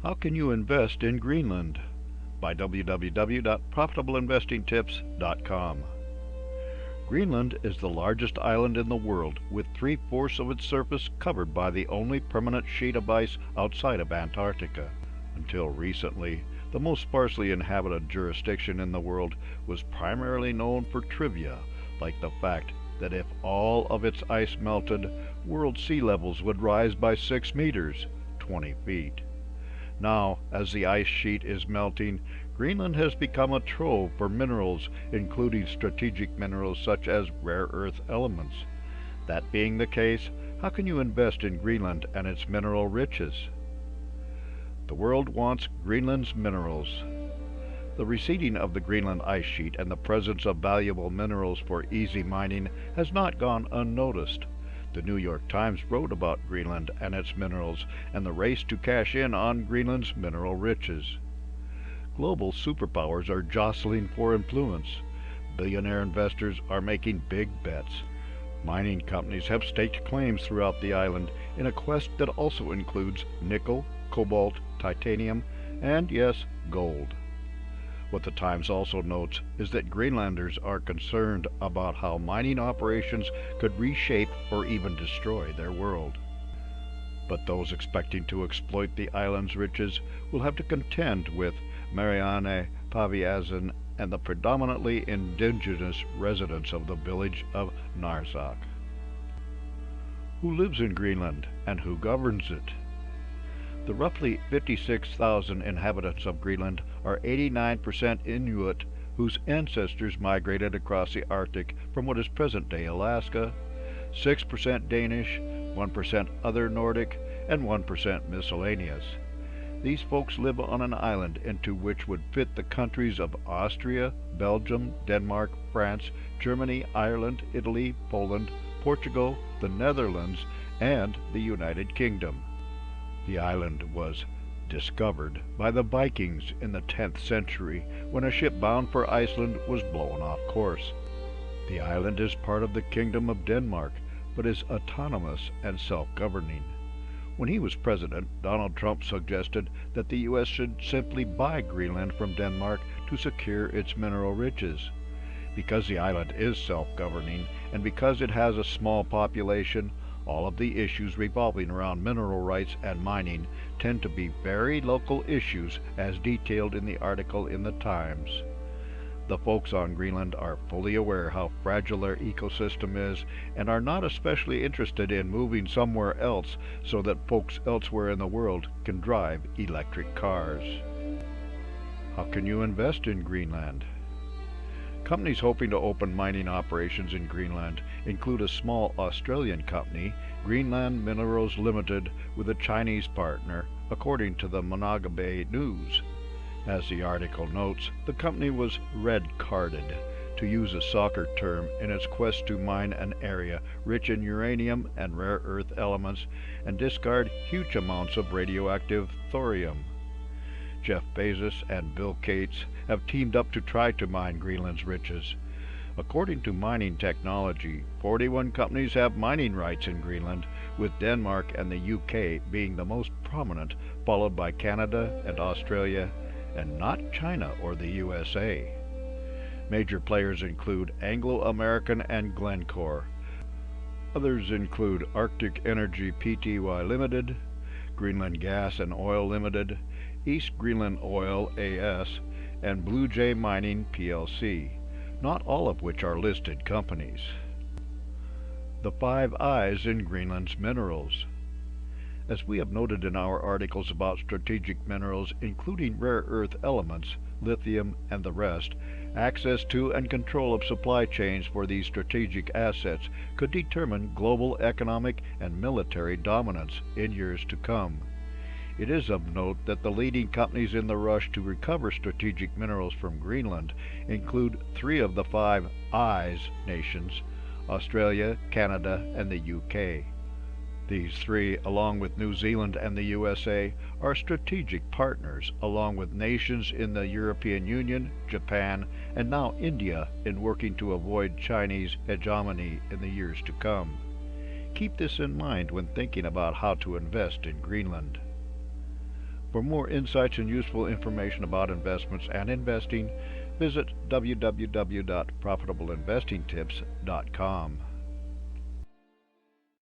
How can you invest in Greenland? By www.profitableinvestingtips.com. Greenland is the largest island in the world, with 3/4 of its surface covered by the only permanent sheet of ice outside of Antarctica. Until recently, the most sparsely inhabited jurisdiction in the world was primarily known for trivia, like the fact that if all of its ice melted, world sea levels would rise by 6 meters, 20 feet. Now, as the ice sheet is melting, Greenland has become a trove for minerals, including strategic minerals such as rare earth elements. That being the case, how can you invest in Greenland and its mineral riches? The world wants Greenland's minerals. The receding of the Greenland ice sheet and the presence of valuable minerals for easy mining has not gone unnoticed. The New York Times wrote about Greenland and its minerals and the race to cash in on Greenland's mineral riches. Global superpowers are jostling for influence. Billionaire investors are making big bets. Mining companies have staked claims throughout the island in a quest that also includes nickel, cobalt, titanium, and yes, gold. What the Times also notes is that Greenlanders are concerned about how mining operations could reshape or even destroy their world. But those expecting to exploit the island's riches will have to contend with Marianne Paviazan and the predominantly indigenous residents of the village of Narsarsuaq. Who lives in Greenland and who governs it? The roughly 56,000 inhabitants of Greenland are 89% Inuit, whose ancestors migrated across the Arctic from what is present-day Alaska, 6% Danish, 1% other Nordic, and 1% miscellaneous. These folks live on an island into which would fit the countries of Austria, Belgium, Denmark, France, Germany, Ireland, Italy, Poland, Portugal, the Netherlands, and the United Kingdom. The island was discovered by the Vikings in the 10th century when a ship bound for Iceland was blown off course. The island is part of the Kingdom of Denmark, but is autonomous and self-governing. When he was president, Donald Trump suggested that the U.S. should simply buy Greenland from Denmark to secure its mineral riches. Because the island is self-governing, and because it has a small population, all of the issues revolving around mineral rights and mining tend to be very local issues, as detailed in the article in the Times. The folks on Greenland are fully aware how fragile their ecosystem is and are not especially interested in moving somewhere else so that folks elsewhere in the world can drive electric cars. How can you invest in Greenland? Companies hoping to open mining operations in Greenland include a small Australian company, Greenlands Minerals Limited, with a Chinese partner, according to the Monogabay News. As the article notes, the company was red-carded, to use a soccer term, in its quest to mine an area rich in uranium and rare earth elements and discard huge amounts of radioactive thorium. Jeff Bezos and Bill Gates have teamed up to try to mine Greenland's riches. According to Mining Technology, 41 companies have mining rights in Greenland, with Denmark and the UK being the most prominent, followed by Canada and Australia, and not China or the USA. Major players include Anglo-American and Glencore. Others include Arctic Energy Pty Limited, Greenland Gas and Oil Limited, East Greenland Oil AS, and Blue Jay Mining plc, not all of which are listed companies. The 5 Eyes in Greenland's minerals. As we have noted in our articles about strategic minerals, including rare earth elements, lithium, and the rest, access to and control of supply chains for these strategic assets could determine global economic and military dominance in years to come. It is of note that the leading companies in the rush to recover strategic minerals from Greenland include 3 of the 5 Eyes nations: Australia, Canada, and the UK. These 3, along with New Zealand and the USA, are strategic partners, along with nations in the European Union, Japan, and now India, in working to avoid Chinese hegemony in the years to come. Keep this in mind when thinking about how to invest in Greenland. For more insights and useful information about investments and investing, visit www.profitableinvestingtips.com.